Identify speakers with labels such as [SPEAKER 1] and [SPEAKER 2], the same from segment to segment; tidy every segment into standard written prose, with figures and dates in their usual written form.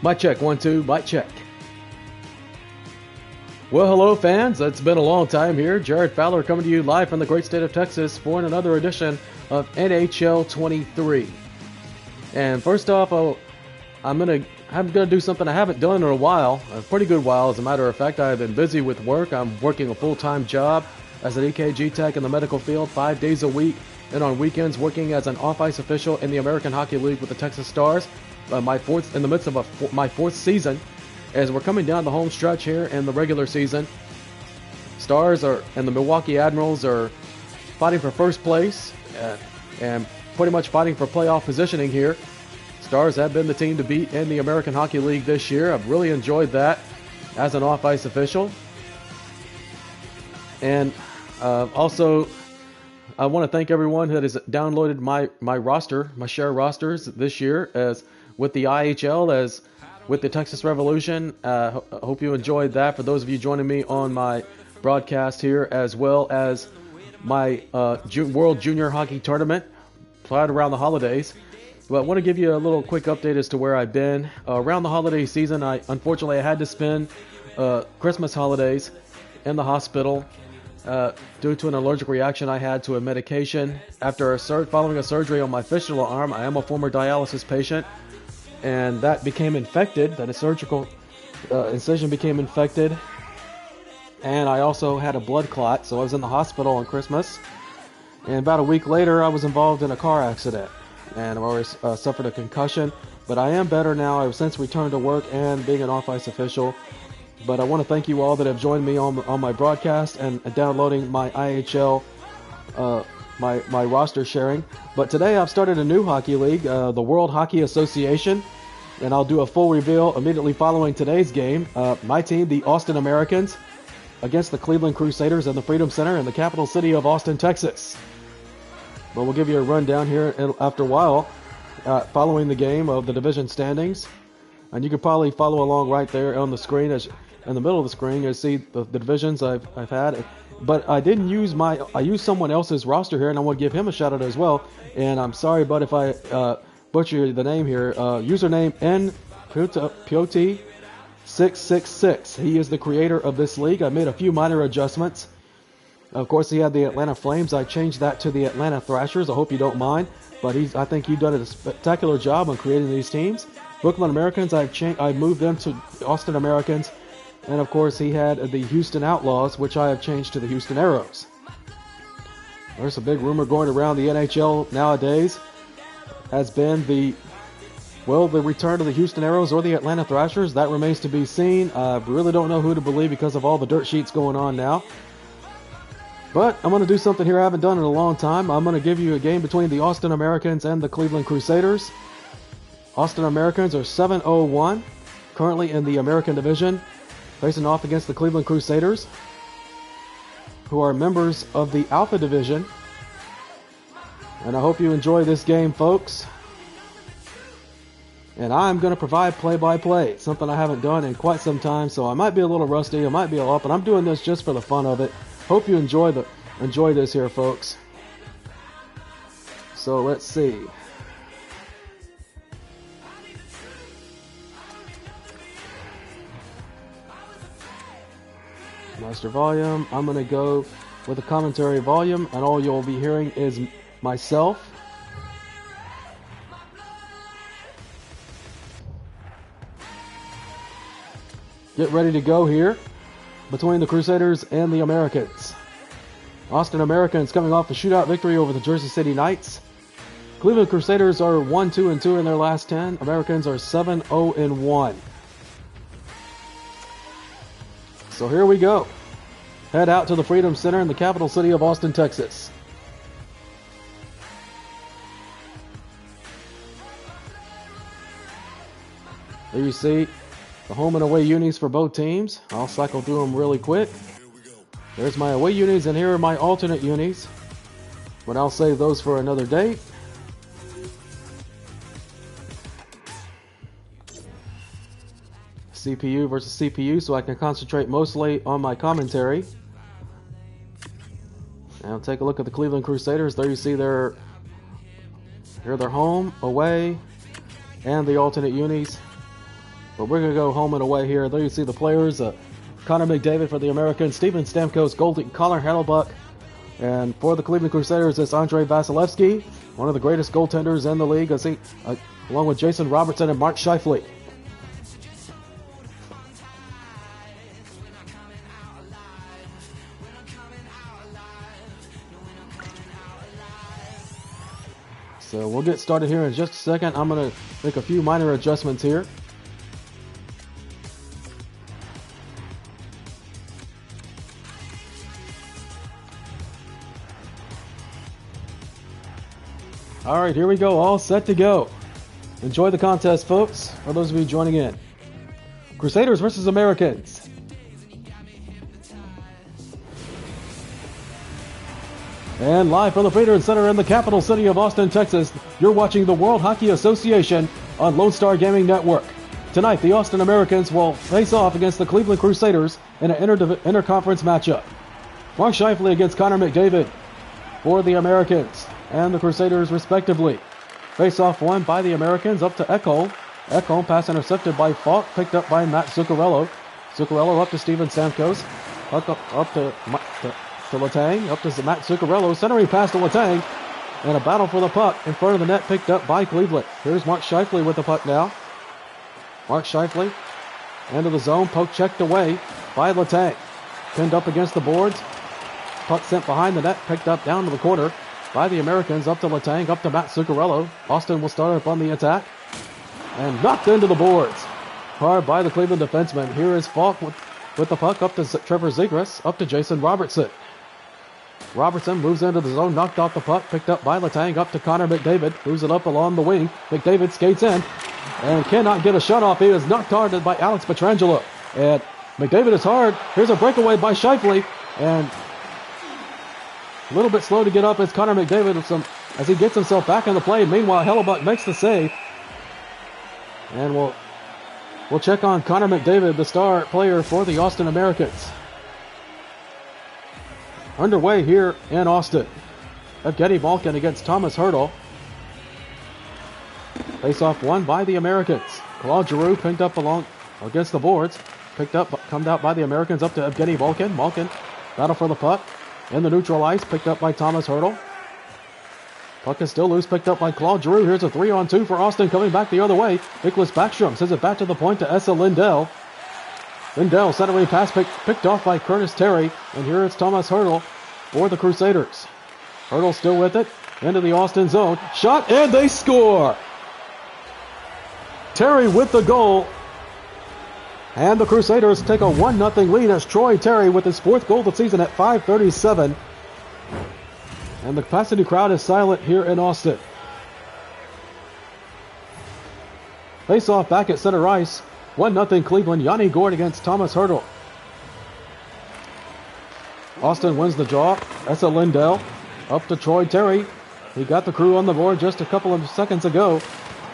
[SPEAKER 1] Mic check, 1, 2, mic check. Well, hello fans, it's been a long time here. Jared Fowler coming to you live from the great state of Texas for another edition of NHL 23. And first off, I'm gonna do something I haven't done in a while, a pretty good while as a matter of fact. I've been busy with work. I'm working a full-time job as an EKG tech in the medical field 5 days a week, and on weekends working as an off-ice official in the American Hockey League with the Texas Stars. In the midst of my fourth season, as we're coming down the home stretch here in the regular season. Stars and the Milwaukee Admirals are fighting for first place and pretty much fighting for playoff positioning here. Stars have been the team to beat in the American Hockey League this year. I've really enjoyed that as an off-ice official. And also, I want to thank everyone that has downloaded my roster, my share rosters this year, as with the IHL, as with the Texas Revolution. I hope you enjoyed that. For those of you joining me on my broadcast here, as well as my World Junior Hockey Tournament right around the holidays. But I want to give you a little quick update as to where I've been. Around the holiday season, unfortunately I had to spend Christmas holidays in the hospital due to an allergic reaction I had to a medication. After following a surgery on my fistula arm, I am a former dialysis patient, and that became infected. That a surgical incision became infected, and I also had a blood clot, so I was in the hospital on Christmas. And about a week later, I was involved in a car accident, and I've always suffered a concussion. But I am better now. I've since returned to work and being an off-ice official. But I want to thank you all that have joined me on my broadcast and downloading my IHL, my roster sharing. But today I've started a new hockey league, the World Hockey Association, and I'll do a full reveal immediately following today's game. My team, the Austin Americans, against the Cleveland Crusaders in the Freedom Center in the capital city of Austin, Texas. But we'll give you a rundown here after a while, following the game of the division standings. And you can probably follow along right there on the screen, as in the middle of the screen. You see the divisions I've had. But I didn't use I used someone else's roster here, and I want to give him a shout out as well. And I'm sorry, but if I butcher the name here, username npioti666. He is the creator of this league. I made a few minor adjustments. Of course, he had the Atlanta Flames. I changed that to the Atlanta Thrashers. I hope you don't mind. But I think you've done a spectacular job on creating these teams. Brooklyn Americans, I've moved them to Austin Americans. And of course, he had the Houston Outlaws, which I have changed to the Houston Aeros. There's a big rumor going around the NHL nowadays. Has been the return of the Houston Aeros or the Atlanta Thrashers. That remains to be seen. I really don't know who to believe because of all the dirt sheets going on now. But I'm going to do something here I haven't done in a long time. I'm going to give you a game between the Austin Americans and the Cleveland Crusaders. Austin Americans are 7-0-1, currently in the American Division, facing off against the Cleveland Crusaders, who are members of the Alpha Division. And I hope you enjoy this game, folks. And I'm going to provide play-by-play, something I haven't done in quite some time, so I might be a little rusty, I might be a lot, but I'm doing this just for the fun of it. Hope you enjoy this here, folks. So let's see. Master volume. I'm going to go with the commentary volume, and all you'll be hearing is myself. Get ready to go here between the Crusaders and the Americans. Austin Americans coming off a shootout victory over the Jersey City Knights. Cleveland Crusaders are 1-2-2 in their last 10. Americans are 7-0-1. So here we go. Head out to the Freedom Center in the capital city of Austin, Texas. There you see the home and away unis for both teams. I'll cycle through them really quick. There's my away unis, and here are my alternate unis. But I'll save those for another date. CPU versus CPU, so I can concentrate mostly on my commentary. Now take a look at the Cleveland Crusaders. There you see here they're home, away, and the alternate unis. But we're going to go home and away here. There you see the players. Connor McDavid for the Americans. Steven Stamkos, Goldie, Connor Hellebuck. And for the Cleveland Crusaders, it's Andrei Vasilevsky, one of the greatest goaltenders in the league, along with Jason Robertson and Mark Scheifele. So we'll get started here in just a second. I'm going to make a few minor adjustments here. All right, here we go. All set to go. Enjoy the contest, folks, for those of you joining in. Crusaders versus Americans. And live from the Freedom Center in the capital city of Austin, Texas, you're watching the World Hockey Association on Lone Star Gaming Network. Tonight, the Austin Americans will face off against the Cleveland Crusaders in an interconference matchup. Mark Scheifele against Connor McDavid for the Americans and the Crusaders, respectively. Face-off won by the Americans up to Ekholm. Ekholm pass intercepted by Falk, picked up by Matt Zuccarello. Zuccarello up to Steven Stamkos. Up to Letang, up to Matt Zuccarello, centering pass to Letang, and a battle for the puck in front of the net picked up by Cleveland. Here's Mark Scheifele with the puck now. Mark Scheifele into the zone, poke checked away by Letang. Pinned up against the boards, puck sent behind the net, picked up down to the corner by the Americans, up to Letang, up to Matt Zuccarello. Austin will start up on the attack, and knocked into the boards. Hard by the Cleveland defenseman. Here is Falk with the puck up to Trevor Zegras, up to Jason Robertson. Robertson moves into the zone, knocked off the puck, picked up by Letang, up to Connor McDavid, moves it up along the wing. McDavid skates in and cannot get a shot off. He is knocked hard by Alex Pietrangelo. And McDavid is hard. Here's a breakaway by Scheifele, and a little bit slow to get up as Connor McDavid as he gets himself back in the play. Meanwhile, Hellebuck makes the save. And we'll check on Connor McDavid, the star player for the Austin Americans. Underway here in Austin. Evgeny Malkin against Thomas Hertl. Face-off won by the Americans. Claude Giroux picked up along against the boards. Come out by the Americans up to Evgeny Malkin. Malkin, battle for the puck. In the neutral ice, picked up by Thomas Hertl. Puck is still loose, picked up by Claude Giroux. Here's a 3-on-2 for Austin, coming back the other way. Nicholas Backstrom sends it back to the point to Esa Lindell. Lindell, centering pass picked off by Curtis Terry. And here it's Thomas Hertl for the Crusaders. Hertl still with it. Into the Austin zone. Shot, and they score! Terry with the goal. And the Crusaders take a 1-0 lead as Troy Terry with his 4th goal of the season at 5:37. And the capacity crowd is silent here in Austin. Face-off back at center ice. 1-0 Cleveland. Yanni Gourde against Thomas Hertl. Austin wins the draw. Esa Lindell up to Troy Terry. He got the Crew on the board just a couple of seconds ago.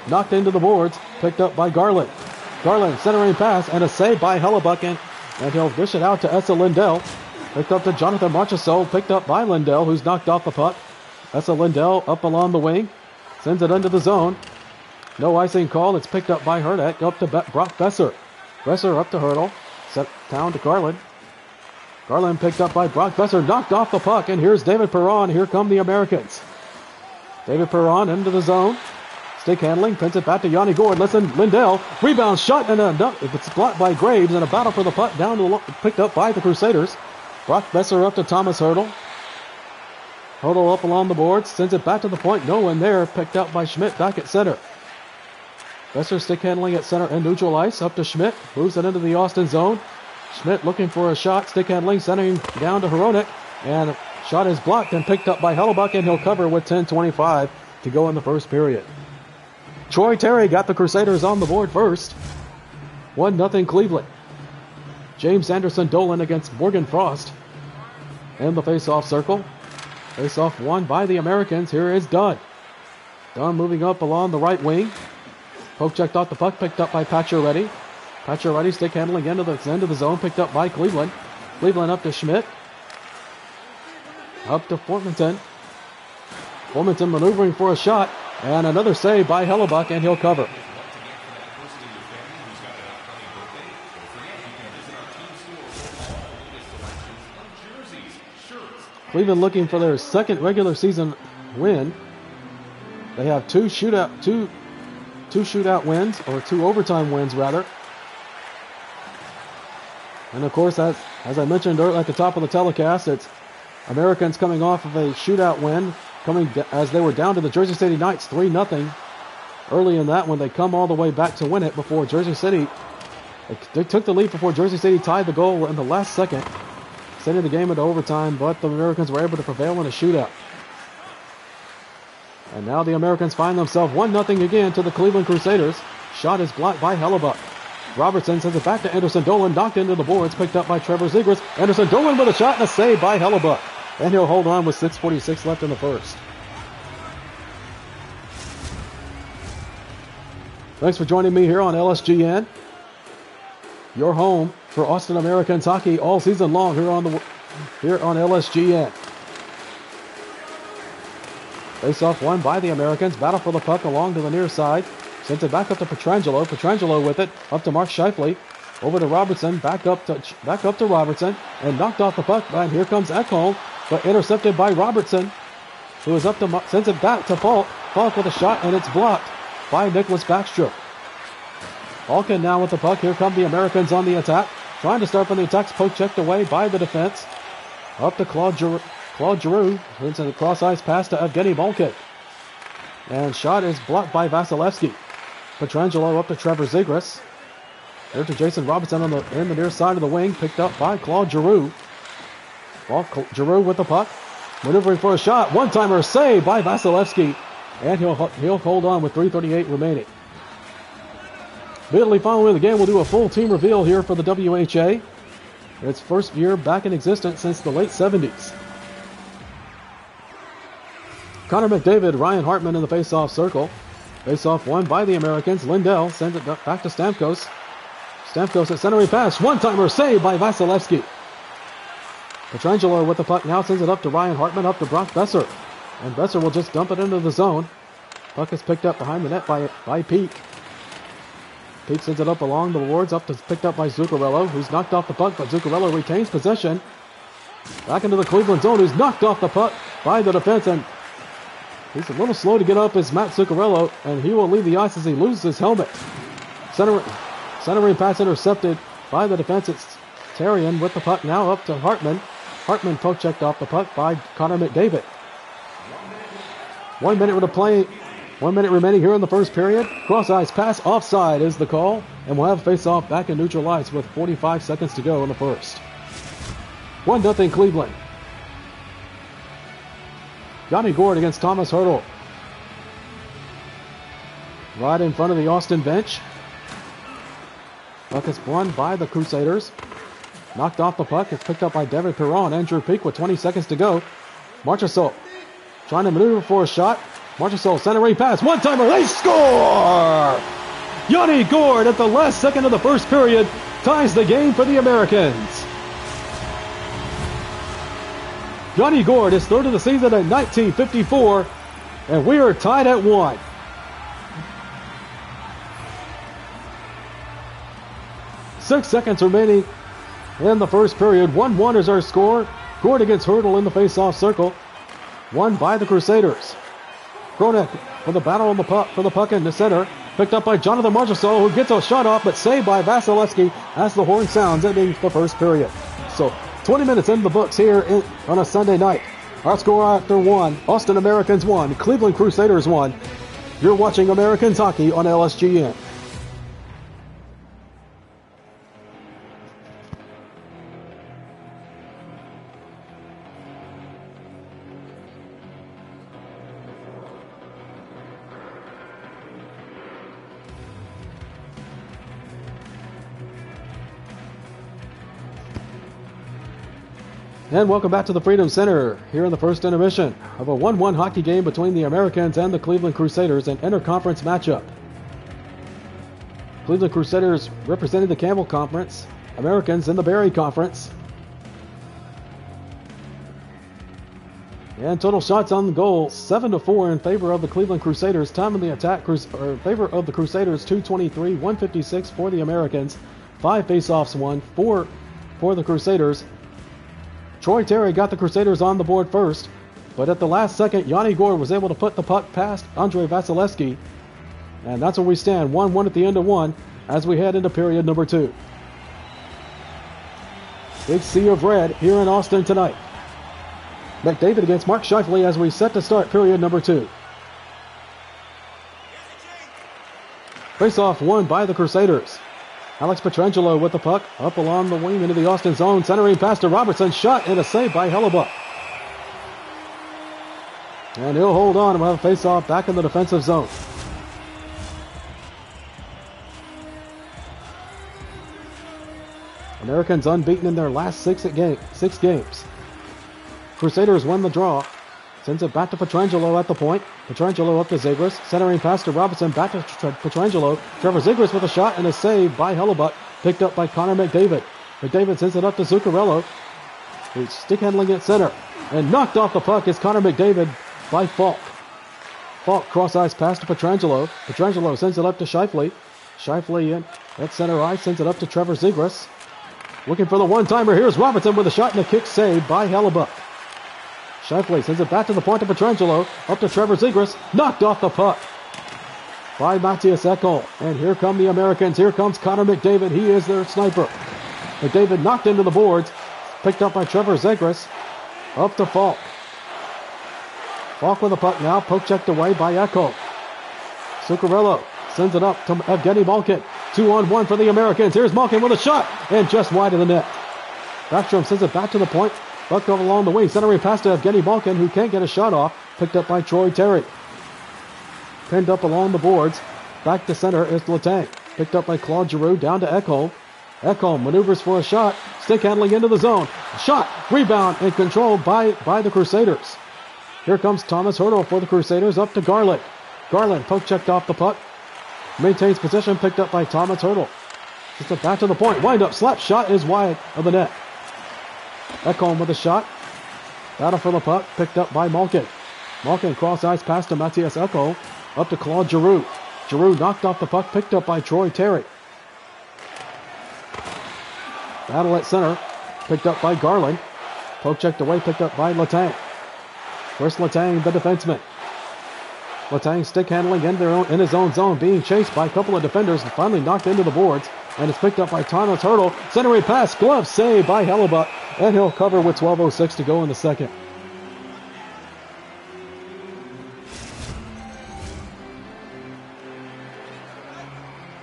[SPEAKER 1] Knocked into the boards. Picked up by Garland. Garland centering pass and a save by Hellebuck, and he'll dish it out to Esa Lindell. Picked up to Jonathan Marchessault. Picked up by Lindell, who's knocked off the puck. Esa Lindell up along the wing. Sends it into the zone. No icing call. It's picked up by Hertl. Up to Brock Besser. Besser up to Hertl. Set down to Garland. Garland picked up by Brock Besser. Knocked off the puck. And here's David Perron. Here come the Americans. David Perron into the zone. Stick handling. Pins it back to Yanni Gourde. Listen, Lindell. Rebound shot. And it's blocked by Graves. And a battle for the puck down to picked up by the Crusaders. Brock Besser up to Thomas Hertl. Hertl up along the boards. Sends it back to the point. No one there. Picked up by Schmidt back at center. Besser stick handling at center and neutral ice. Up to Schmidt. Moves it into the Austin zone. Schmidt looking for a shot. Stick handling. Sending down to Hronek. And shot is blocked and picked up by Hellebuck. And he'll cover with 10:25 to go in the first period. Troy Terry got the Crusaders on the board first. 1-0 Cleveland. James Anderson Dolan against Morgan Frost in the face-off circle. Face-off won by the Americans. Here is Dunn. Dunn moving up along the right wing. Poke checked off the puck, picked up by Pacioretty. Pacioretty stick handling into the end of the zone, picked up by Cleveland. Cleveland up to Schmidt. Up to Formanton. Formanton maneuvering for a shot. And another save by Hellebuck, and he'll cover. Cleveland looking for their second regular season win. They have two shootout wins, or 2 overtime wins rather. And of course, as I mentioned at the top of the telecast, it's Americans coming off of a shootout win, as they were down to the Jersey City Knights 3-0 early in that one. They come all the way back to win it before Jersey City. They took the lead before Jersey City tied the goal in the last second, sending the game into overtime, but the Americans were able to prevail in a shootout. And now the Americans find themselves 1-0 again to the Cleveland Crusaders. Shot is blocked by Hellebuck. Robertson sends it back to Anderson Dolan, knocked into the boards, picked up by Trevor Zegras. Anderson Dolan with a shot and a save by Hellebuck. And he'll hold on with 6:46 left in the first. Thanks for joining me here on LSGN. Your home for Austin Americans hockey all season long here on LSGN. Face-off won by the Americans. Battle for the puck along to the near side. Sends it back up to Pietrangelo. Pietrangelo with it up to Mark Scheifele. Over to Robertson. Back up to Robertson. And knocked off the puck. And here comes Ekholm. But intercepted by Robertson. Who is up to sends it back to Falk. Falk with a shot. And it's blocked by Nicholas Backstrom. Falcon now with the puck. Here come the Americans on the attack. Trying to start from the attack. Poke checked away by the defense. Up to Claude Giroux. Sends a cross-ice pass to Evgeny Malkin. And shot is blocked by Vasilevsky. Pietrangelo up to Trevor Zegras. There to Jason Robinson in the near side of the wing. Picked up by Claude Giroux. Giroux with the puck. Maneuvering for a shot. One-timer save by Vasilevsky. And he'll hold on with 3:38 remaining. Immediately following the game, we'll do a full team reveal here for the WHA. Its first year back in existence since the late 70s. Connor McDavid, Ryan Hartman in the face-off circle. Face-off won by the Americans. Lindell sends it back to Stamkos. Stamkos at centering pass. One-timer saved by Vasilevsky. Pietrangelo with the puck now sends it up to Ryan Hartman, up to Brock Besser. And Besser will just dump it into the zone. Puck is picked up behind the net by Peak. Peak sends it up along the boards, picked up by Zuccarello, who's knocked off the puck, but Zuccarello retains possession. Back into the Cleveland zone, who's knocked off the puck by the defense, and he's a little slow to get up as Matt Zuccarello, and he will leave the ice as he loses his helmet. Centering pass intercepted by the defense. It's Therrien with the puck now up to Hartman. Hartman poke checked off the puck by Connor McDavid. 1 minute to play. 1 minute remaining here in the first period. Cross-ice pass offside is the call. And we'll have a face-off back in neutral ice with 45 seconds to go in the first. 1-0 Cleveland. Johnny Gord against Thomas Hertl. Right in front of the Austin bench. Puck is won by the Crusaders. Knocked off the puck. It's picked up by David Perron. Andrew Peak with 20 seconds to go. Marchessault trying to maneuver for a shot. Marchessault centering pass. One-timer. They score! Johnny Gord at the last second of the first period ties the game for the Americans. Johnny Gord is third of the season at 1954, and we are tied at 1. Six seconds remaining in the first period. 1-1 is our score. Gord against Hertl in the face-off circle. Won by the Crusaders. Kronek for the battle on the puck, for the puck in the center. Picked up by Jonathan Marchessault, who gets a shot off, but saved by Vasilevsky as the horn sounds, ending the first period. So 20 minutes into the books here on a Sunday night. Our score after 1, Austin Americans 1, Cleveland Crusaders 1. You're watching Americans hockey on LSGN. And welcome back to the Freedom Center here in the first intermission of a 1-1 hockey game between the Americans and the Cleveland Crusaders, an interconference matchup. Cleveland Crusaders representing the Campbell Conference, Americans in the Barry Conference. And total shots on goal, 7-4 in favor of the Cleveland Crusaders. Time of the attack in favor of the Crusaders, 2:23, 156 for the Americans. 5 faceoffs won, 4 for the Crusaders. Troy Terry got the Crusaders on the board first, but at the last second, Yanni Gord was able to put the puck past Andrei Vasilevsky. And that's where we stand, 1-1 at the end of one, as we head into period number 2. Big sea of red here in Austin tonight. McDavid against Mark Scheifele as we set to start period number 2. Face-off won by the Crusaders. Alex Pietrangelo with the puck up along the wing into the Austin zone. Centering pass to Robertson. Shot and a save by Hellebuck. And he'll hold on and we'll have a face-off back in the defensive zone. Americans unbeaten in their last 6 games. Crusaders won the draw. Sends it back to Pietrangelo at the point. Pietrangelo up to Zegras. Centering pass to Robinson. Back to Pietrangelo. Trevor Zegras with a shot and a save by Hellebuck. Picked up by Connor McDavid. McDavid sends it up to Zuccarello, who's stick handling at center. And knocked off the puck is Connor McDavid by Falk. Falk cross-ice pass to Pietrangelo. Pietrangelo sends it up to Scheifele. Scheifele in at center ice. Sends it up to Trevor Zegras. Looking for the one-timer. Here's Robertson with a shot and a kick save by Hellebuck. Scheifele sends it back to the point of Pietrangelo. Up to Trevor Zegras. Knocked off the puck by Matthias Ekholm. And here come the Americans. Here comes Connor McDavid. He is their sniper. McDavid knocked into the boards. Picked up by Trevor Zegras. Up to Falk. Falk with the puck now. Poke checked away by Ekholm. Zuccarello sends it up to Evgeny Malkin. 2-on-1 for the Americans. Here's Malkin with a shot. And just wide of the net. Backstrom sends it back to the point. Buck over along the wing. Centering pass to Evgeny Malkin, who can't get a shot off. Picked up by Troy Terry. Pinned up along the boards. Back to center is Letang. Picked up by Claude Giroux. Down to Ekholm. Ekholm maneuvers for a shot. Stick handling into the zone. Shot. Rebound and controlled by the Crusaders. Here comes Thomas Hertl for the Crusaders. Up to Garland. Garland poke checked off the puck. Maintains position. Picked up by Thomas Hertl. Just back to the point. Wind up. Slap shot is wide of the net. Ekholm with a shot. Battle for the puck. Picked up by Malkin. Malkin cross-ice pass to Matthias Ekholm. Up to Claude Giroux. Giroux knocked off the puck. Picked up by Troy Terry. Battle at center. Picked up by Garland. Poke checked away. Picked up by Letang. First Letang, the defenseman. Letang stick handling in his own zone. Being chased by a couple of defenders. And finally knocked into the boards. And it's picked up by Thomas Hertl. Centering pass. Glove save by Hellebuck. And he'll cover with 12:06 to go in the second.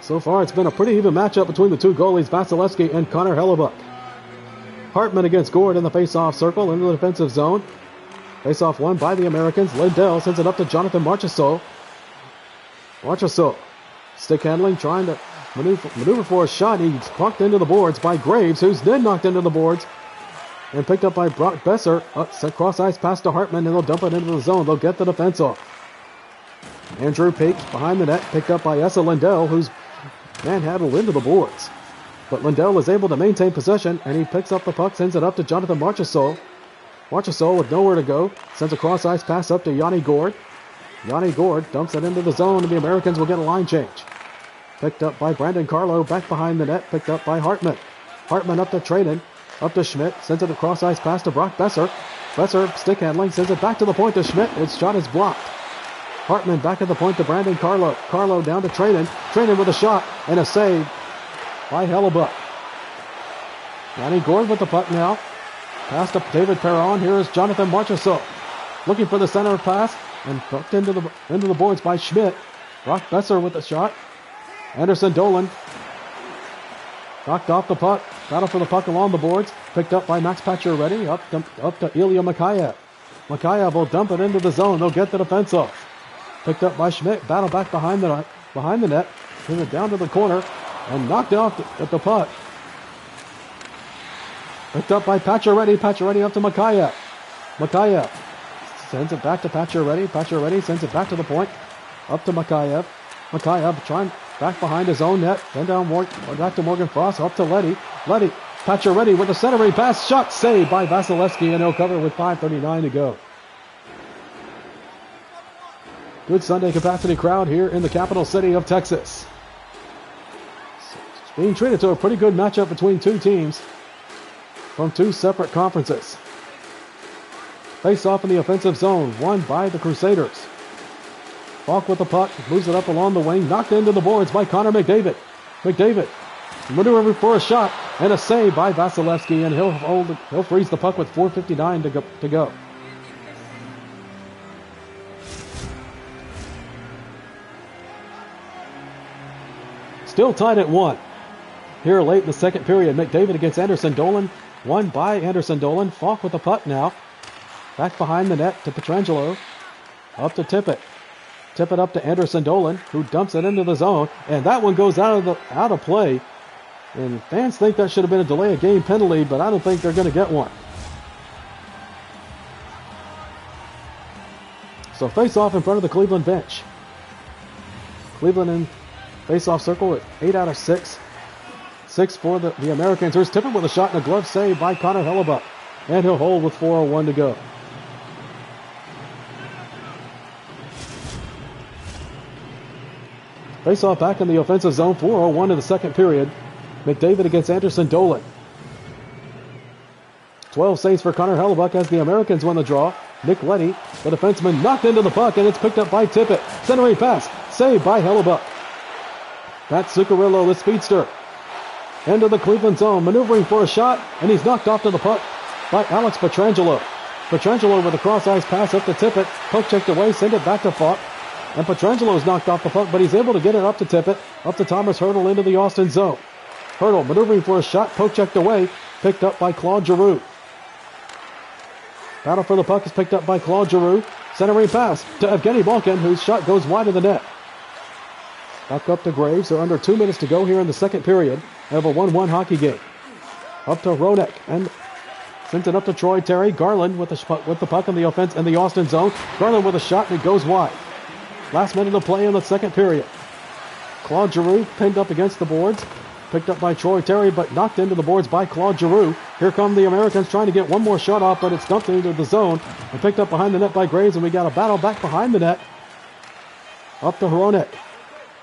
[SPEAKER 1] So far, it's been a pretty even matchup between the two goalies, Vasilevsky and Connor Hellebuck. Hartman against Gord in the face-off circle into the defensive zone. Face-off won by the Americans. Lindell sends it up to Jonathan Marchessault. Marchessault, stick handling, trying to maneuver for a shot. He's pucked into the boards by Graves, who's then knocked into the boards. And picked up by Brock Besser. Cross-ice pass to Hartman, and they'll dump it into the zone. They'll get the defense off. Andrew peeks behind the net. Picked up by Esa Lindell, who's manhandled into the boards. But Lindell is able to maintain possession, and he picks up the puck, sends it up to Jonathan Marchessault. Marchessault with nowhere to go. Sends a cross-ice pass up to Yanni Gord. Yanni Gord dumps it into the zone, and the Americans will get a line change. Picked up by Brandon Carlo. Back behind the net. Picked up by Hartman. Hartman up to Traden. Up to Schmidt, sends it a cross-ice pass to Brock Besser. Besser, stick handling, sends it back to the point to Schmidt. His shot is blocked. Hartman back at the point to Brandon Carlo. Carlo down to Traden. Traden with a shot and a save by Hellebuck. Yanni Gord with the puck now. Pass to David Perron. Here is Jonathan Marchessault. Looking for the center pass and hooked into the boards by Schmidt. Brock Besser with the shot. Anderson Dolan knocked off the puck. Battle for the puck along the boards. Picked up by Max Pacioretty. Up to Ilya Mikheyev. Mikheyev will dump it into the zone. They'll get the defense off. Picked up by Schmidt. Battle back behind the net. Send it down to the corner. And knocked off at the puck. Picked up by Pacioretty. Pacioretty up to Mikheyev. Mikheyev sends it back to Pacioretty. Pacioretty sends it back to the point. Up to Mikheyev. Mikheyev trying back behind his own net. Then back to Morgan Frost. Up to Leddy. Leddy. Pacioretty with a centering pass. Shot saved by Vasilevsky, and he'll cover with 5:39 to go. Good Sunday capacity crowd here in the capital city of Texas. It's being treated to a pretty good matchup between two teams from two separate conferences. Face off in the offensive zone, won by the Crusaders. Falk with the puck, moves it up along the wing, knocked into the boards by Connor McDavid. McDavid maneuvering for a shot and a save by Vasilevsky, and he'll freeze the puck with 4:59 to go. Still tied at 1. Here late in the second period, McDavid against Anderson Dolan, won by Anderson Dolan. Falk with the puck now. Back behind the net to Pietrangelo. Up to Tippett. Tippett up to Anderson Dolan, who dumps it into the zone, and that one goes out of play. And fans think that should have been a delay of game penalty, but I don't think they're going to get one. So face off in front of the Cleveland bench. Cleveland in face off circle with 8 out of 6. 6 for the Americans. Here's Tippett with a shot and a glove save by Connor Hellebuyck. And he'll hold with 4:01 to go. Face off back in the offensive zone. 4:01 in the second period. McDavid against Anderson Dolan. 12 saves for Connor Hellebuyck as the Americans win the draw. Nick Leddy, the defenseman, knocked into the puck, and it's picked up by Tippett. Centering pass, saved by Hellebuyck. Pat Zuccarello, the speedster, into the Cleveland zone, maneuvering for a shot, and he's knocked off to the puck by Alex Pietrangelo. Pietrangelo with a cross-ice pass up to Tippett. Poke checked away, send it back to Falk. And Pietrangelo's knocked off the puck, but he's able to get it up to Tippett, up to Thomas Hertl into the Austin zone. Hertl maneuvering for a shot, poke checked away, picked up by Claude Giroux. Battle for the puck is picked up by Claude Giroux. Centering pass to Evgeny Malkin, whose shot goes wide of the net. Back up to Graves. There are under 2 minutes to go here in the second period of a 1-1 hockey game. Up to Ronek and sends it up to Troy Terry. Garland with the puck in the offense in the Austin zone. Garland with a shot and it goes wide. Last minute of play in the second period. Claude Giroux pinned up against the boards. Picked up by Troy Terry, but knocked into the boards by Claude Giroux. Here come the Americans trying to get one more shot off, but it's dumped into the zone and picked up behind the net by Graves, and we got a battle back behind the net. Up to Hronek.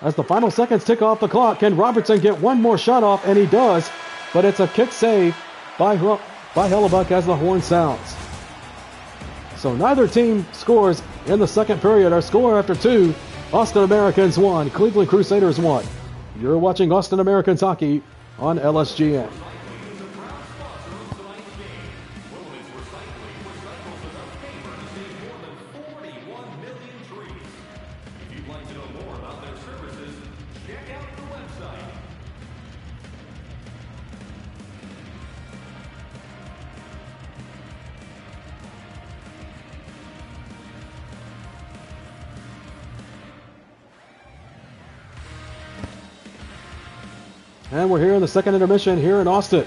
[SPEAKER 1] As the final seconds tick off the clock, can Robertson get one more shot off? And he does, but it's a kick save by Hellebuyck as the horn sounds. So neither team scores in the second period. Our score after 2, Austin Americans 1, Cleveland Crusaders 1. You're watching Austin Americans hockey on LSGN. And we're here in the second intermission here in Austin.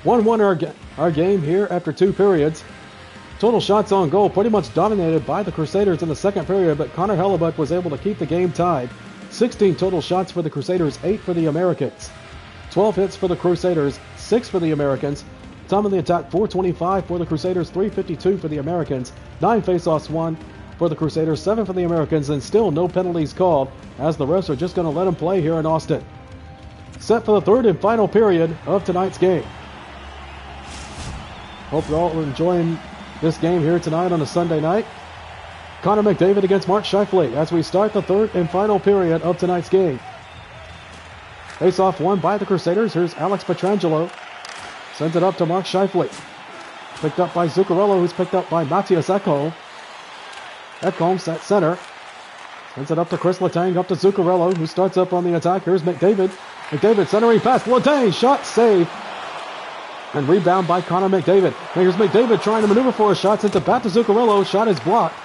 [SPEAKER 1] 1-1 our game here after 2 periods. Total shots on goal pretty much dominated by the Crusaders in the second period, but Connor Hellebuyck was able to keep the game tied. 16 total shots for the Crusaders, 8 for the Americans. 12 hits for the Crusaders, 6 for the Americans. Time on the attack, 4:25 for the Crusaders, 3:52 for the Americans. 9 faceoffs won for the Crusaders, 7 for the Americans, and still no penalties called, as the refs are just going to let them play here in Austin. Set for the third and final period of tonight's game. Hope you're all enjoying this game here tonight on a Sunday night. Connor McDavid against Mark Scheifele as we start the third and final period of tonight's game. Face-off won by the Crusaders. Here's Alex Pietrangelo. Sends it up to Mark Scheifele. Picked up by Zuccarello, who's picked up by Matthias Ekholm. Ekholm's at center. Sends it up to Chris Letang, up to Zuccarello, who starts up on the attack. Here's McDavid. McDavid centering pass. Letang, shot, save. And rebound by Connor McDavid. Here's McDavid trying to maneuver for a shot. Sends it back to Zuccarello. Shot is blocked.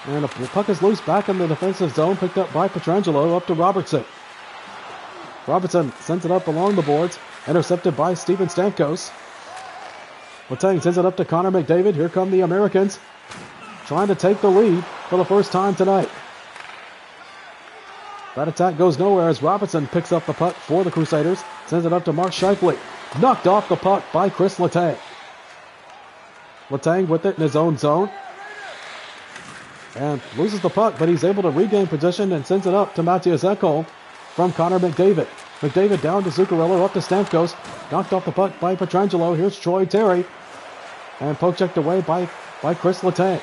[SPEAKER 1] And the puck is loose back in the defensive zone. Picked up by Pietrangelo, up to Robertson. Robertson sends it up along the boards. Intercepted by Steven Stamkos. Letang sends it up to Connor McDavid. Here come the Americans, trying to take the lead for the first time tonight. That attack goes nowhere as Robertson picks up the puck for the Crusaders. Sends it up to Mark Scheifele. Knocked off the puck by Chris Letang. Letang with it in his own zone. And loses the puck, but he's able to regain position and sends it up to Matthias Ekholm from Connor McDavid. McDavid down to Zuccarello, up to Stamkos. Knocked off the puck by Pietrangelo. Here's Troy Terry. And poke checked away by Chris Letang.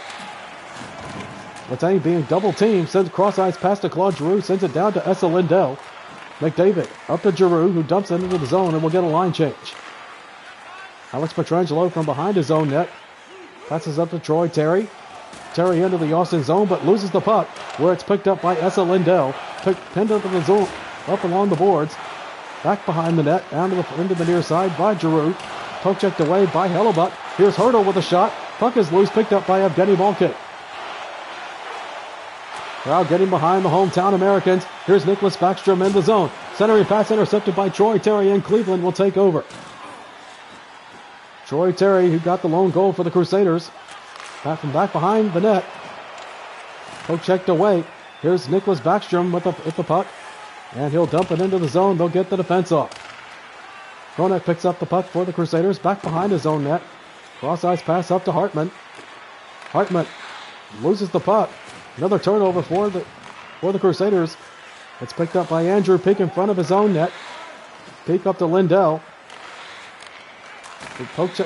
[SPEAKER 1] Letang being double teamed, sends cross-eyes past to Claude Giroux, sends it down to Essa Lindell. McDavid up to Giroux, who dumps it into the zone and will get a line change. Alex Pietrangelo from behind his own net. Passes up to Troy Terry. Terry into the Austin zone, but loses the puck, where it's picked up by Essa Lindell. Pinned up in the zone, up along the boards. Back behind the net, down to into the near side by Giroux. Poke checked away by Hellebuck. Here's Hurdle with a shot. Puck is loose, picked up by Evgeny Malkin. Crowd getting behind the hometown Americans. Here's Nicholas Backstrom in the zone. Centering pass intercepted by Troy Terry, and Cleveland will take over. Troy Terry, who got the lone goal for the Crusaders. Back from back behind the net. Poke checked away. Here's Nicholas Backstrom with the puck. And he'll dump it into the zone. They'll get the defense off. Hronek picks up the puck for the Crusaders. Back behind his own net. Cross-ice pass up to Hartman. Hartman loses the puck. Another turnover for the Crusaders. It's picked up by Andrew Peak in front of his own net. Peak up to Lindell. He pokes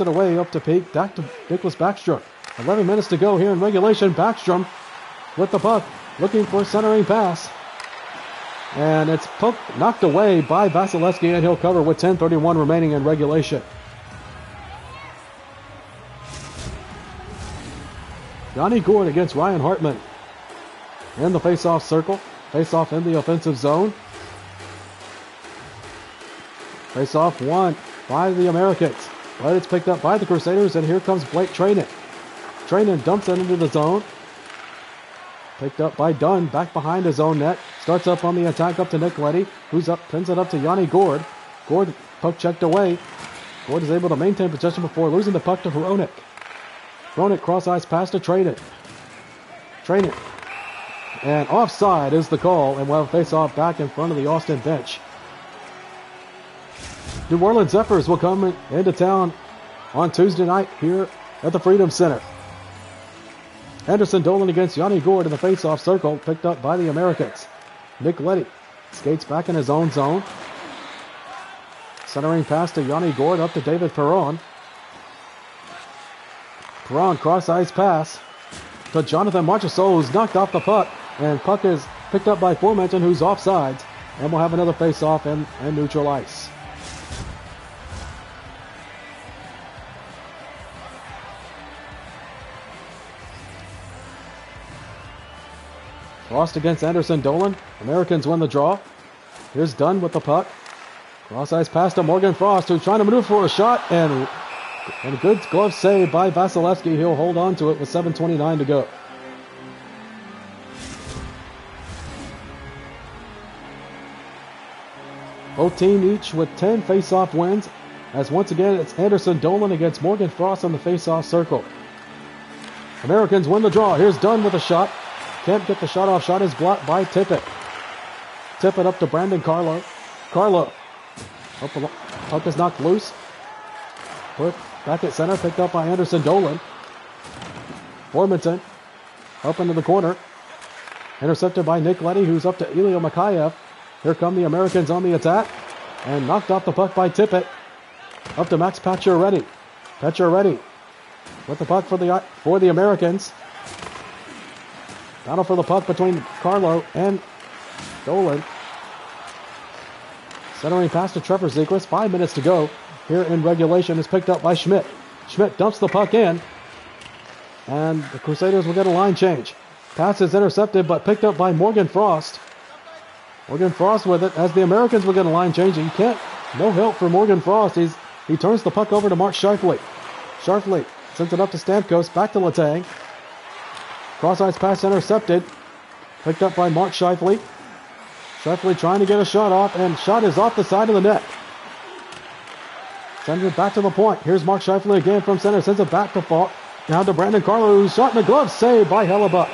[SPEAKER 1] it away up to Peak. Back to Nicholas Backstrom. 11 minutes to go here in regulation. Backstrom with the puck, looking for a centering pass. And it's knocked away by Vasilevsky, and he'll cover with 10:31 remaining in regulation. Yanni Gourde against Ryan Hartman. In the face-off circle. Face-off in the offensive zone. Face-off won by the Americans. But it's picked up by the Crusaders, and here comes Blake Trainen. Trainen dumps it into the zone. Picked up by Dunn, back behind his own net. Starts up on the attack up to Nick Leddy, who's up, pins it up to Yanni Gourde. Gourde poke checked away. Gourde is able to maintain possession before losing the puck to Hronek. Hronek cross-ice pass to Trainen. Trainen. And offside is the call, and we'll have a face-off back in front of the Austin bench. New Orleans Zephyrs will come into town on Tuesday night here at the Freedom Center. Anderson Dolan against Yanni Gourde in the face-off circle, picked up by the Americans. Nick Leddy skates back in his own zone. Centering pass to Yanni Gourde up to David Perron. Perron cross-ice pass to Jonathan Marchessault, who's knocked off the puck. And puck is picked up by Formenton, who's offsides. And we'll have another face-off in neutral ice. Frost against Anderson Dolan. Americans win the draw. Here's Dunn with the puck. Cross-ice pass to Morgan Frost, who's trying to maneuver for a shot. And a good glove save by Vasilevsky. He'll hold on to it with 7:29 to go. Both teams each with 10 face-off wins. As once again, it's Anderson Dolan against Morgan Frost on the face-off circle. Americans win the draw. Here's Dunn with a shot. Can't get the shot off. Shot is blocked by Tippett. Tippett up to Brandon Carlo. Carlo. Puck is knocked loose. Put back at center. Picked up by Anderson Dolan. Formenton up into the corner. Intercepted by Nick Leddy, who's up to Ilya Mikheyev. Here come the Americans on the attack. And knocked off the puck by Tippett. Up to Max Pacioretty. Pacioretty with the puck for the Americans. Battle for the puck between Carlo and Dolan. Centering pass to Trevor Zegras. 5 minutes to go here in regulation. Is picked up by Schmidt. Schmidt dumps the puck in. And the Crusaders will get a line change. Pass is intercepted, but picked up by Morgan Frost. Morgan Frost with it as the Americans will get a line change. He can't. No help for Morgan Frost. He turns the puck over to Mark Scheifele. Scheifele sends it up to Stamkos. Back to Letang. Cross-ice pass intercepted. Picked up by Mark Scheifele. Scheifele trying to get a shot off, and shot is off the side of the net. Sends it back to the point. Here's Mark Scheifele again from center. Sends it back to Falk. Down to Brandon Carlo, who's shot in the glove. Saved by Hellebuck.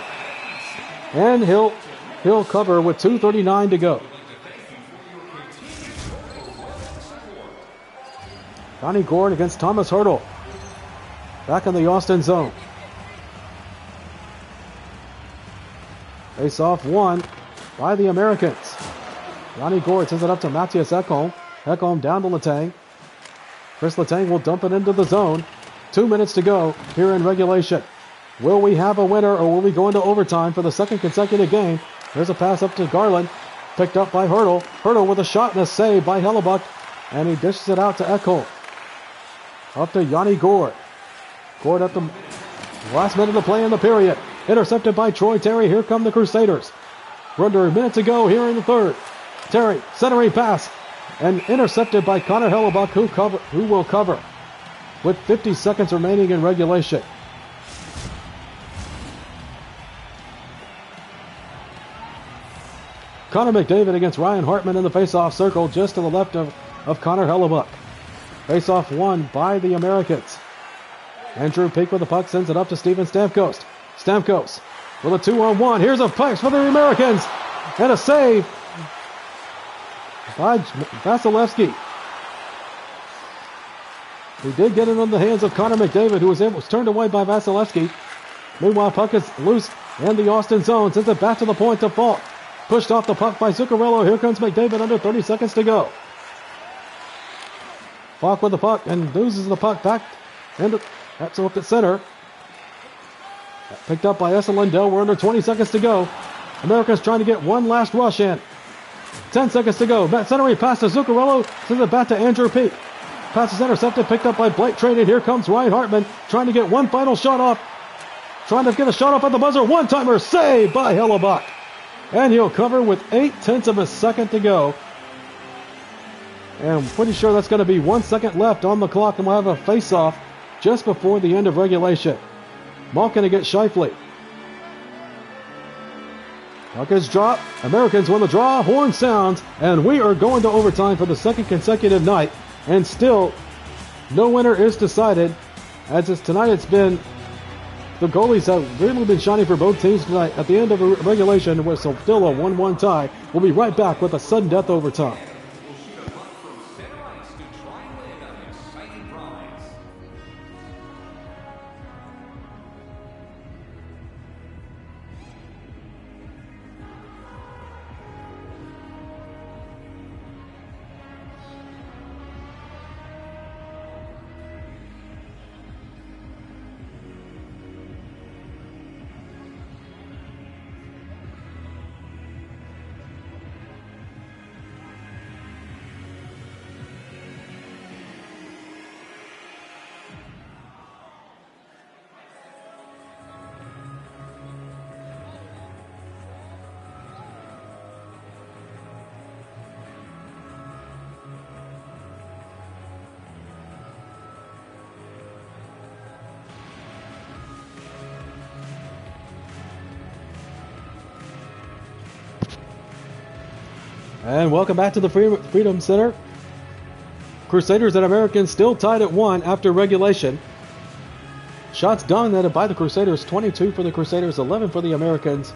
[SPEAKER 1] And he'll cover with 2:39 to go. Yanni Gourde against Thomas Hurdle. Back in the Austin zone. Face-off won by the Americans. Yanni Gourde sends it up to Matthias Ekholm. Ekholm down to Letang. Chris Letang will dump it into the zone. 2 minutes to go here in regulation. Will we have a winner, or will we go into overtime for the second consecutive game? There's a pass up to Garland, picked up by Hurdle. Hurdle with a shot and a save by Hellebuck, and he dishes it out to Ekholm. Up to Yanni Gord. Gord at the last minute of play in the period. Intercepted by Troy Terry. Here come the Crusaders. We're under a minute to go here in the third. Terry, centering pass, and intercepted by Connor Hellebuck, who will cover with 50 seconds remaining in regulation. Connor McDavid against Ryan Hartman in the face-off circle just to the left of Connor Hellebuck. Face-off won by the Americans. Andrew Peak with the puck, sends it up to Steven Stamkos. Stamkos with a 2-on-1. Here's a pass for the Americans. And a save by Vasilevsky. He did get it in the hands of Connor McDavid, who was turned away by Vasilevsky. Meanwhile, puck is loose in the Austin zone. Sends it back to the point to Falk. Pushed off the puck by Zuccarello. Here comes McDavid under 30 seconds to go. Falk with the puck and loses the puck back into up at center. Picked up by Esa Lindell. We're under 20 seconds to go. America's trying to get one last rush in. 10 seconds to go. Centering pass to Zuccarello. Sends it back to Andrew Peak. Pass is intercepted. Picked up by Blake Traded. Here comes Ryan Hartman trying to get one final shot off. Trying to get a shot off at the buzzer. One-timer saved by Hellebuck. And he'll cover with 0.8 of a second to go. And I'm pretty sure that's going to be 1 second left on the clock, and we'll have a face-off just before the end of regulation. Malkin against Scheifele. Puck is dropped. Americans win the draw. Horn sounds, and we are going to overtime for the second consecutive night. And still, no winner is decided. Tonight it's been, the goalies have really been shining for both teams tonight. At the end of regulation, with still a 1-1 tie. We'll be right back with a sudden death overtime. And welcome back to the Freedom Center. Crusaders and Americans still tied at 1 after regulation. Shots dominated by the Crusaders, 22 for the Crusaders, 11 for the Americans.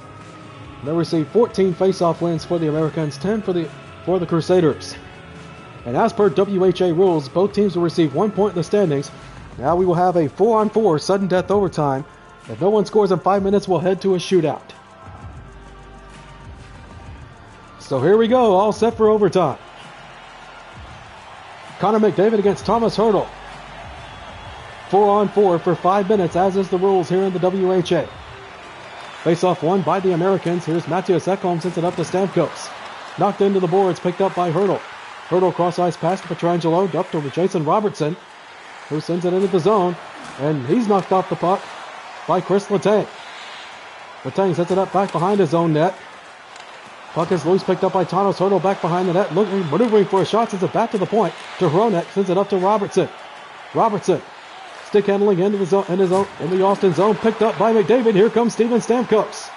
[SPEAKER 1] They received 14 face-off wins for the Americans, 10 for the Crusaders. And as per WHA rules, both teams will receive 1 point in the standings. Now we will have a 4-on-4 sudden death overtime. If no one scores in 5 minutes, we'll head to a shootout. So here we go, all set for overtime. Connor McDavid against Thomas Hurdle. 4-on-4 for 5 minutes, as is the rules here in the WHA. Face-off won by the Americans. Here's Matthias Ekholm, sends it up to Stamkos. Knocked into the boards, picked up by Hurdle. Hurdle cross-ice pass to Pietrangelo, up to Jason Robertson, who sends it into the zone, and he's knocked off the puck by Chris Letang. Letang sets it up back behind his own net. Puck is loose, picked up by Thomas Hurdle, back behind the net, maneuvering for a shot, sends it back to the point to Hronek, sends it up to Robertson. Robertson, stick handling into the zone, in the Austin zone, picked up by McDavid. Here comes Steven Stamkos.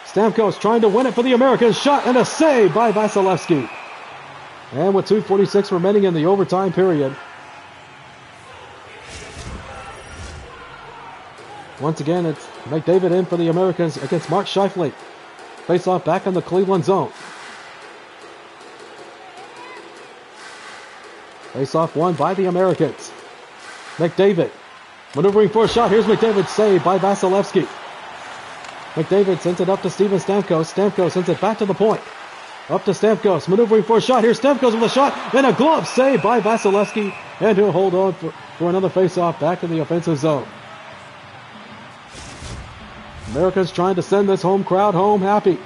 [SPEAKER 1] Stamkos trying to win it for the Americans, shot and a save by Vasilevsky. And with 2:46 remaining in the overtime period, once again it's McDavid in for the Americans against Mark Scheifele. Face-off back in the Cleveland zone. Face-off won by the Americans. McDavid maneuvering for a shot. Here's McDavid, saved by Vasilevsky. McDavid sends it up to Steven Stamkos. Stamkos sends it back to the point. Up to Stamkos, maneuvering for a shot. Here's Stamkos with a shot and a glove save by Vasilevsky. And he'll hold on for another face-off back in the offensive zone. Americans trying to send this home crowd home happy.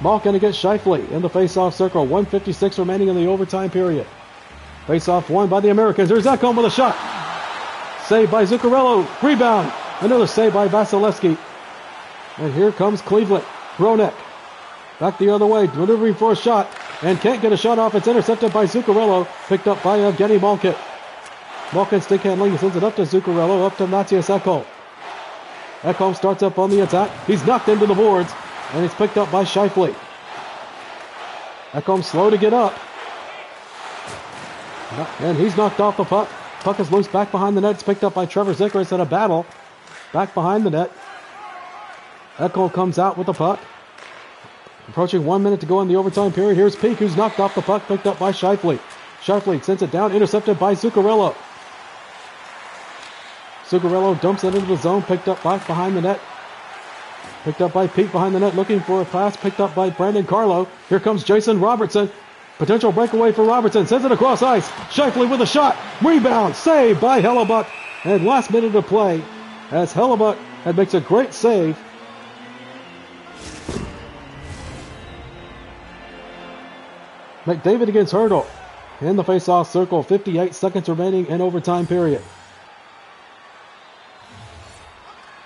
[SPEAKER 1] Malkin against Scheifele in the face-off circle. 1:56 remaining in the overtime period. Face-off won by the Americans. Here's Ekholm with a shot. Saved by Zuccarello. Rebound. Another save by Vasilevsky. And here comes Cleveland. Hronek. Back the other way. Maneuvering for a shot. And can't get a shot off. It's intercepted by Zuccarello. Picked up by Evgeny Malkin. Malkin stick handling. Sends it up to Zuccarello. Up to Matthias Ekholm. Ekholm starts up on the attack. He's knocked into the boards. And it's picked up by Scheifele. Ekholm slow to get up. And he's knocked off the puck. Puck is loose back behind the net. It's picked up by Trevor Zegras in a battle. Back behind the net. Ekholm comes out with the puck. Approaching 1 minute to go in the overtime period. Here's Peak, who's knocked off the puck. Picked up by Scheifele. Scheifele sends it down. Intercepted by Zuccarello. Zuccarello dumps it into the zone. Picked up back behind the net. Picked up by Peak behind the net. Looking for a pass. Picked up by Brandon Carlo. Here comes Jason Robertson. Potential breakaway for Robertson. Sends it across ice. Scheifele with a shot. Rebound. Save by Hellebuck. And last minute of play as Hellebuck makes a great save. McDavid against Hurdle in the face-off circle. 58 seconds remaining in overtime period.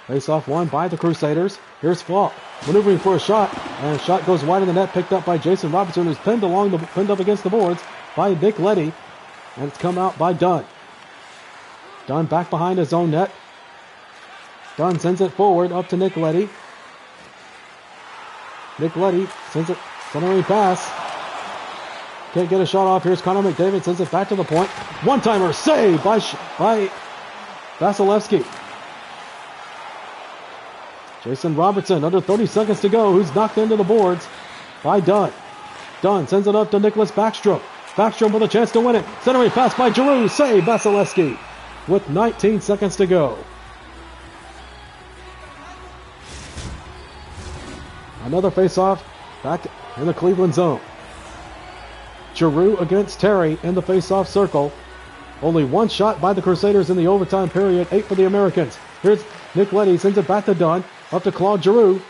[SPEAKER 1] Face-off won by the Crusaders. Here's Falk maneuvering for a shot, and a shot goes wide in the net. Picked up by Jason Robertson, who's pinned up against the boards by Nick Leddy, and it's come out by Dunn. Dunn back behind his own net. Dunn sends it forward up to Nick Leddy. Nick Leddy sends it centering pass. Can't get a shot off. Here's Connor McDavid. Sends it back to the point. One-timer save by Vasilevsky. Jason Robertson, under 30 seconds to go, who's knocked into the boards by Dunn. Dunn sends it up to Nicholas Backstrom. Backstrom with a chance to win it. Centering pass by Giroux. Save Vasilevsky with 19 seconds to go. Another face-off back in the Cleveland zone. Giroux against Terry in the face-off circle. Only one shot by the Crusaders in the overtime period. 8 for the Americans. Here's Nick Leddy. Sends it back to Dunn. Up to Claude Giroux.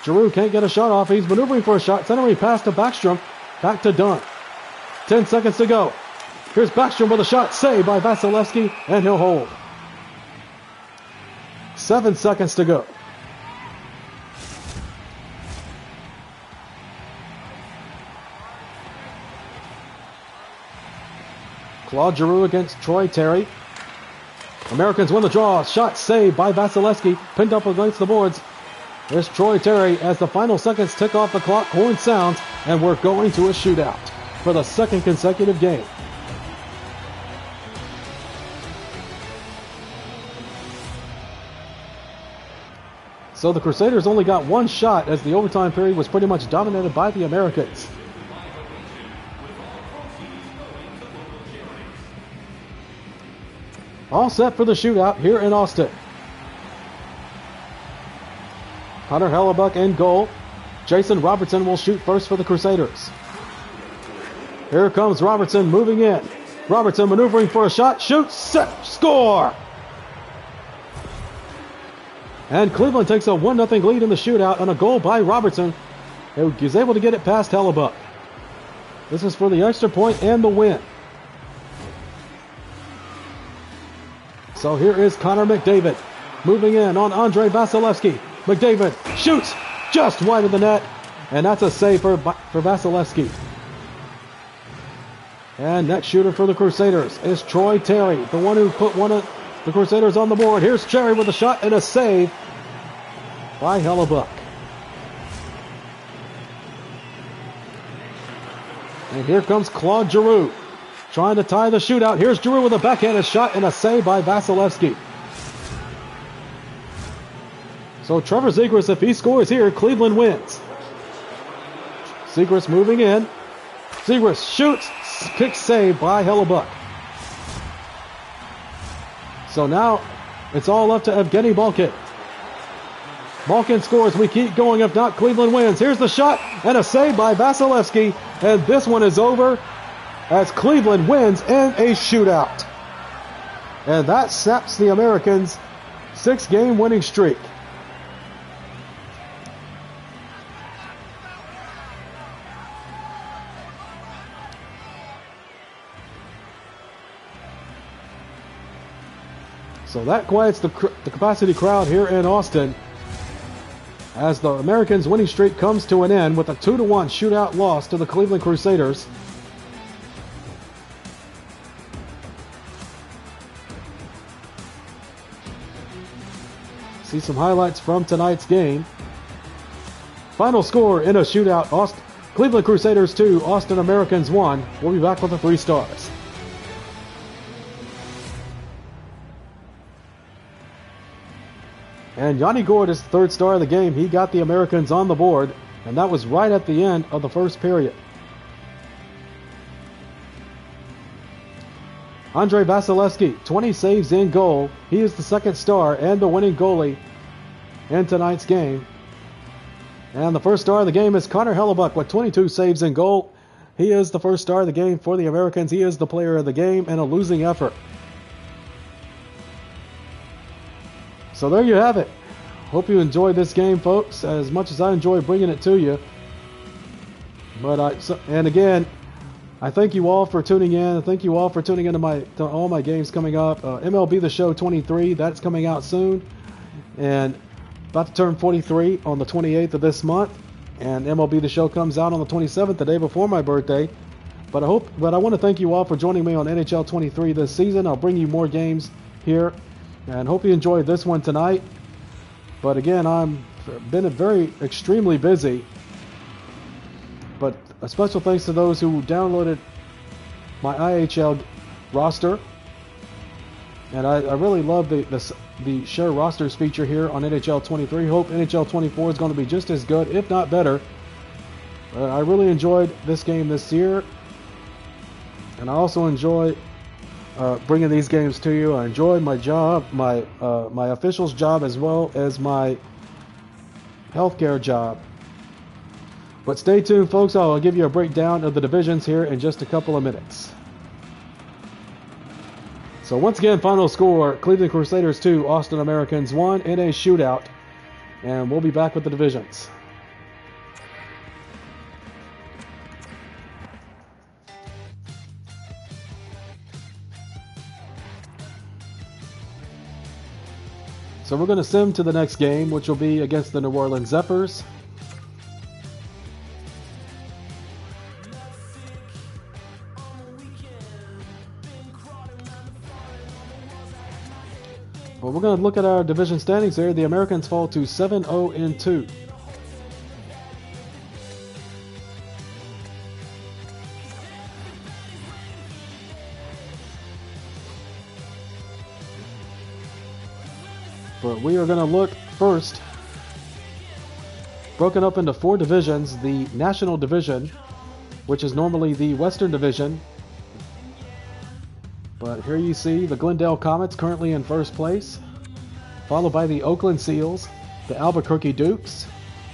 [SPEAKER 1] Giroux can't get a shot off. He's maneuvering for a shot. Centering pass to Backstrom. Back to Dunn. 10 seconds to go. Here's Backstrom with a shot. Saved by Vasilevsky. And he'll hold. 7 seconds to go. Claude Giroux against Troy Terry. Americans win the draw. Shot saved by Vasilevsky. Pinned up against the boards. There's Troy Terry as the final seconds tick off the clock. Horn sounds, and we're going to a shootout for the second consecutive game. So the Crusaders only got one shot as the overtime period was pretty much dominated by the Americans. All set for the shootout here in Austin. Hunter Hellebuck in goal. Jason Robertson will shoot first for the Crusaders. Here comes Robertson moving in. Robertson maneuvering for a shot. Shoots, set, score! And Cleveland takes a 1-0 lead in the shootout on a goal by Robertson. He was able to get it past Hellebuck. This is for the extra point and the win. So here is Connor McDavid moving in on Andrei Vasilevsky. McDavid shoots just wide of the net, and that's a save for Vasilevsky. And next shooter for the Crusaders is Troy Terry, the one who put one of the Crusaders on the board. Here's Cherry with a shot and a save by Hellebuck. And here comes Claude Giroux trying to tie the shootout. Here's Giroux with a backhanded shot and a save by Vasilevsky. So Trevor Zegras, if he scores here, Cleveland wins. Zegras moving in. Zegras shoots, kick save by Hellebuck. So now it's all up to Evgeny Malkin. Malkin scores, we keep going, if not Cleveland wins. Here's the shot and a save by Vasilevsky, and this one is over as Cleveland wins in a shootout. And that saps the Americans' 6-game winning streak. So that quiets the capacity crowd here in Austin as the Americans' winning streak comes to an end with a 2-1 shootout loss to the Cleveland Crusaders. See some highlights from tonight's game. Final score in a shootout, Cleveland Crusaders 2, Austin Americans 1. We'll be back with the 3 stars. And Yanni Gord is the 3rd star of the game. He got the Americans on the board, and that was right at the end of the first period. Andre Vasilevsky, 20 saves in goal. He is the 2nd star and the winning goalie in tonight's game. And the 1st star of the game is Connor Hellebuck with 22 saves in goal. He is the 1st star of the game for the Americans. He is the player of the game in a losing effort. So there you have it. Hope you enjoyed this game, folks, as much as I enjoy bringing it to you. And again, I thank you all for tuning in. Thank you all for tuning into all my games coming up. MLB The Show 23, that's coming out soon. And about to turn 43 on the 28th of this month. And MLB The Show comes out on the 27th, the day before my birthday. But I want to thank you all for joining me on NHL 23 this season. I'll bring you more games here. And hope you enjoyed this one tonight. But again, I've been extremely busy. But a special thanks to those who downloaded my IHL roster. And I really love the share rosters feature here on NHL 23. Hope NHL 24 is going to be just as good, if not better. I really enjoyed this game this year. And I also enjoy bringing these games to you. I enjoyed my job, my official's job, as well as my healthcare job. But stay tuned, folks. I'll give you a breakdown of the divisions here in just a couple of minutes. So once again, final score, Cleveland Crusaders 2, Austin Americans 1 in a shootout. And we'll be back with the divisions. So we're going to sim to the next game, which will be against the New Orleans Zephyrs. Well, we're going to look at our division standings here. The Americans fall to 7-0-2. But we are going to look first, broken up into 4 divisions. The National Division, which is normally the Western Division. But here you see the Glendale Comets currently in first place, followed by the Oakland Seals, the Albuquerque Dukes,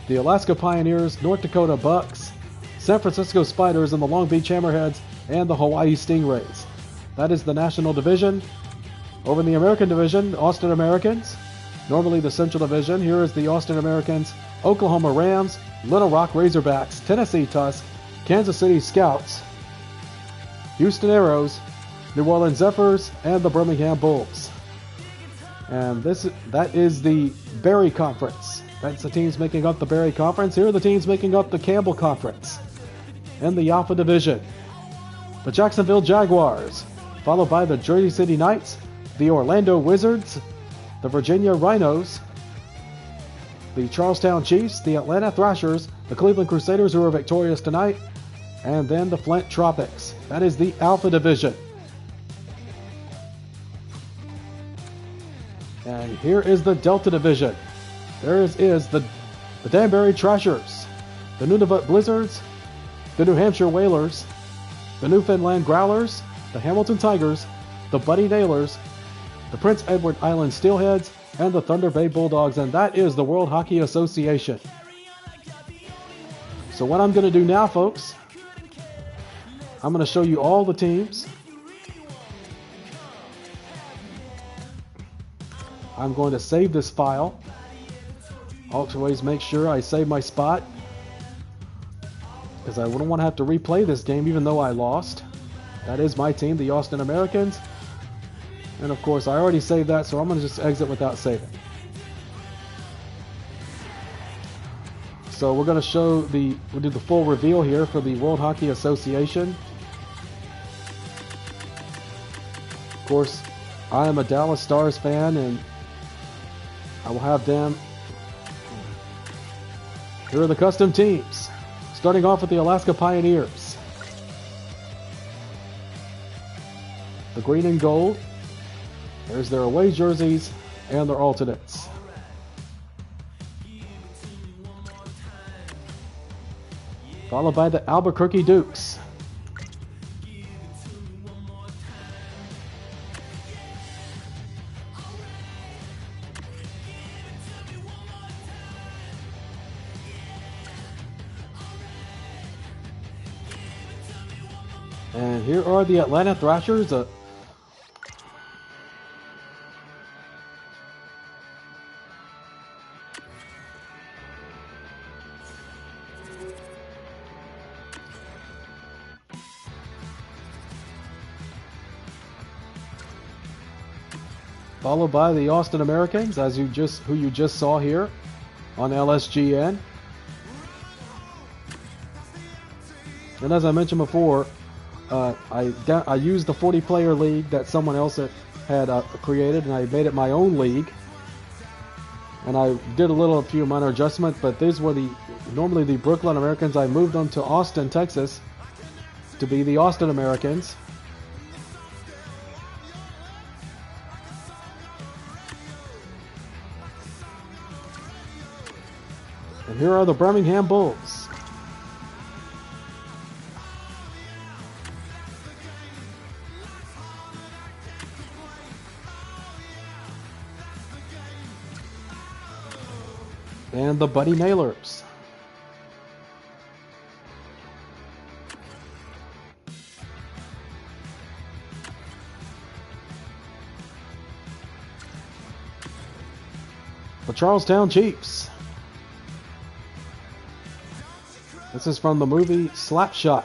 [SPEAKER 1] the Alaska Pioneers, North Dakota Bucks, San Francisco Spiders, and the Long Beach Hammerheads, and the Hawaii Stingrays. That is the National Division. Over in the American Division, Austin Americans, normally the Central Division. Here is the Austin Americans, Oklahoma Rams, Little Rock Razorbacks, Tennessee Tusk, Kansas City Scouts, Houston Aeros, New Orleans Zephyrs, and the Birmingham Bulls. And that is the Berry Conference. That's the teams making up the Berry Conference. Here are the teams making up the Campbell Conference. In the Alpha Division, the Jacksonville Jaguars, followed by the Jersey City Knights, the Orlando Wizards, the Virginia Rhinos, the Charlestown Chiefs, the Atlanta Thrashers, the Cleveland Crusaders, who are victorious tonight, and then the Flint Tropics. That is the Alpha Division. And here is the Delta Division. There is the Danbury Trashers, the Nunavut Blizzards, the New Hampshire Whalers, the Newfoundland Growlers, the Hamilton Tigers, the Buddy Nailers, the Prince Edward Island Steelheads, and the Thunder Bay Bulldogs. And that is the World Hockey Association. So what I'm going to do now, folks, I'm going to show you all the teams. I'm going to save this file. Always make sure I save my spot, because I wouldn't want to have to replay this game even though I lost. That is my team, the Austin Americans. And of course, I already saved that, so I'm going to just exit without saving. So we're going to show we'll do the full reveal here for the World Hockey Association. Of course, I am a Dallas Stars fan, and I will have them. Here are the custom teams. Starting off with the Alaska Pioneers. The green and gold. There's their away jerseys and their alternates. Followed by the Albuquerque Dukes. And here are the Atlanta Thrashers. Followed by the Austin Americans, who you just saw here on LSGN. And as I mentioned before, I used the 40-player league that someone else had created, and I made it my own league. And I did a few minor adjustments, but these were normally the Brooklyn Americans. I moved them to Austin, Texas, to be the Austin Americans. And here are the Birmingham Bulls. And the Buddy Nailers. The Charlestown Chiefs. This is from the movie Slapshot.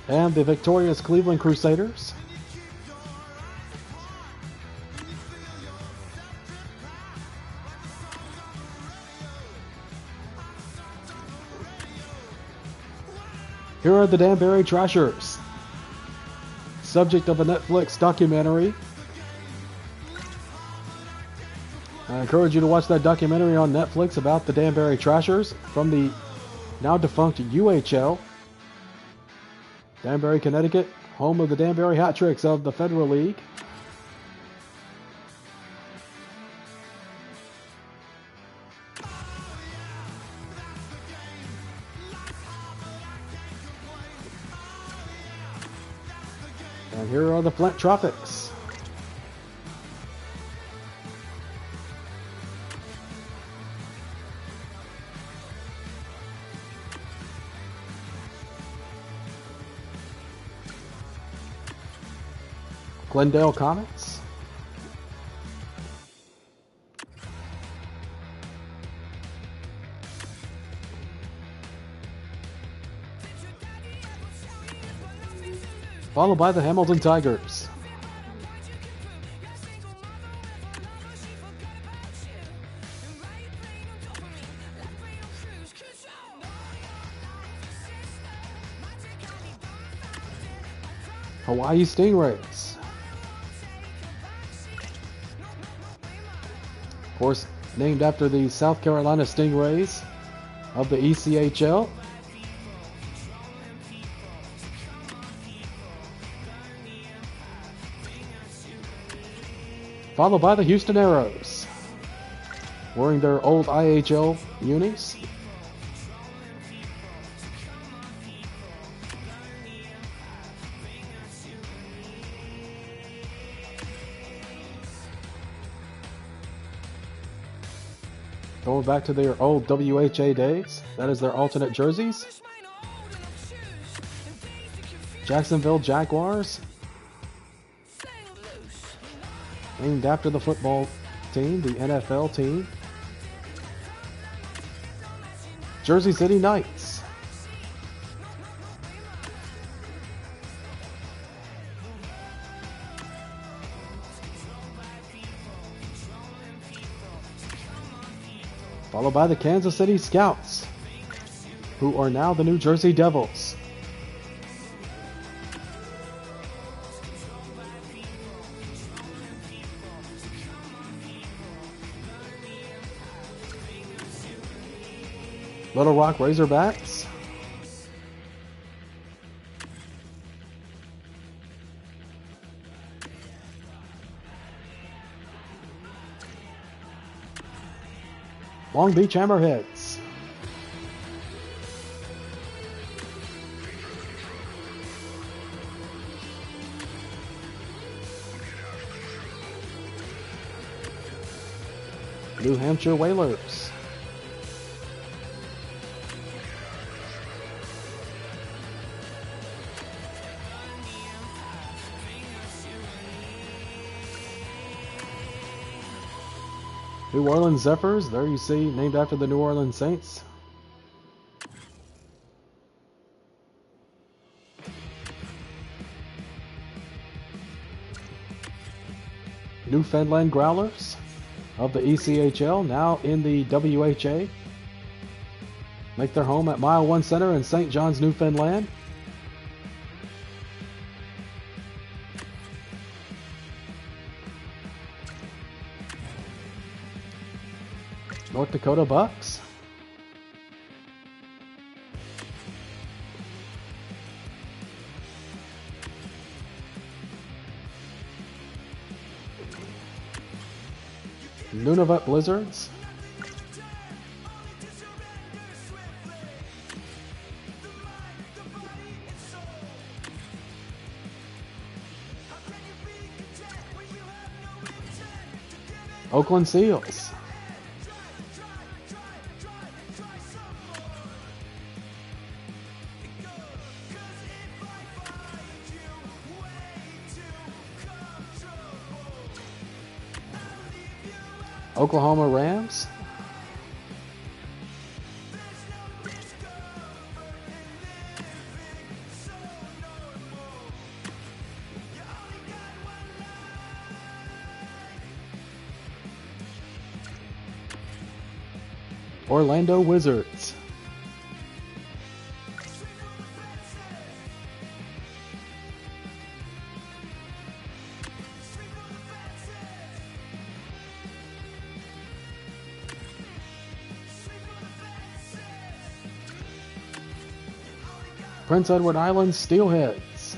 [SPEAKER 1] And the victorious Cleveland Crusaders. Here are the Danbury Trashers, subject of a Netflix documentary. I encourage you to watch that documentary on Netflix about the Danbury Trashers from the now defunct UHL. Danbury, Connecticut, home of the Danbury Hat Tricks of the Federal League. And here are the Flint Tropics. Glendale Comets. Followed by the Hamilton Tigers. Hawaii Stingrays. Of course, named after the South Carolina Stingrays of the ECHL. Followed by the Houston Aeros, wearing their old IHL unis. Going back to their old WHA days. That is their alternate jerseys. Jacksonville Jaguars. Named after the football team, the NFL team. Jersey City Knights. Followed by the Kansas City Scouts, who are now the New Jersey Devils. Little Rock Razorbacks. Long Beach Hammerheads. New Hampshire Whalers. New Orleans Zephyrs, there you see, named after the New Orleans Saints. Newfoundland Growlers of the ECHL, now in the WHA. Make their home at Mile 1 Center in St. John's, Newfoundland. North Dakota Bucks. Nunavut Blizzards. Oakland Seals. Oklahoma Rams. Orlando Wizards. Prince Edward Island Steelheads.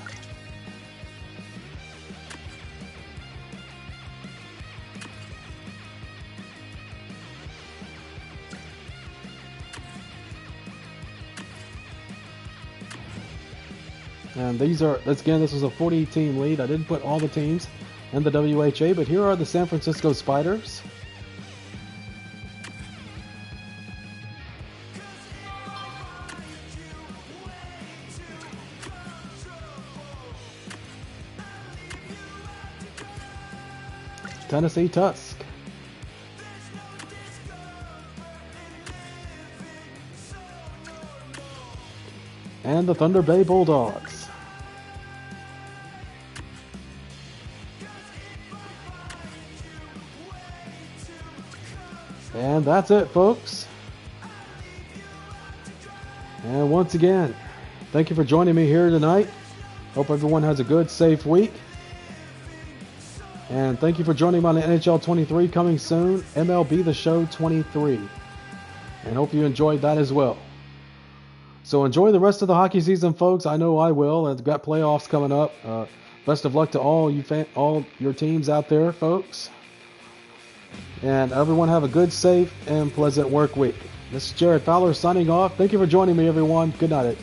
[SPEAKER 1] And these are, again, this was a 40-team lead. I didn't put all the teams in the WHA, but here are the San Francisco Spiders. Tennessee Tusk. And the Thunder Bay Bulldogs. And that's it, folks. And once again, thank you for joining me here tonight. Hope everyone has a good, safe week. And thank you for joining me on the NHL 23 coming soon, MLB The Show 23. And hope you enjoyed that as well. So enjoy the rest of the hockey season, folks. I know I will. I've got playoffs coming up. Best of luck to all your teams out there, folks. And everyone have a good, safe, and pleasant work week. This is Jared Fowler signing off. Thank you for joining me, everyone. Good night.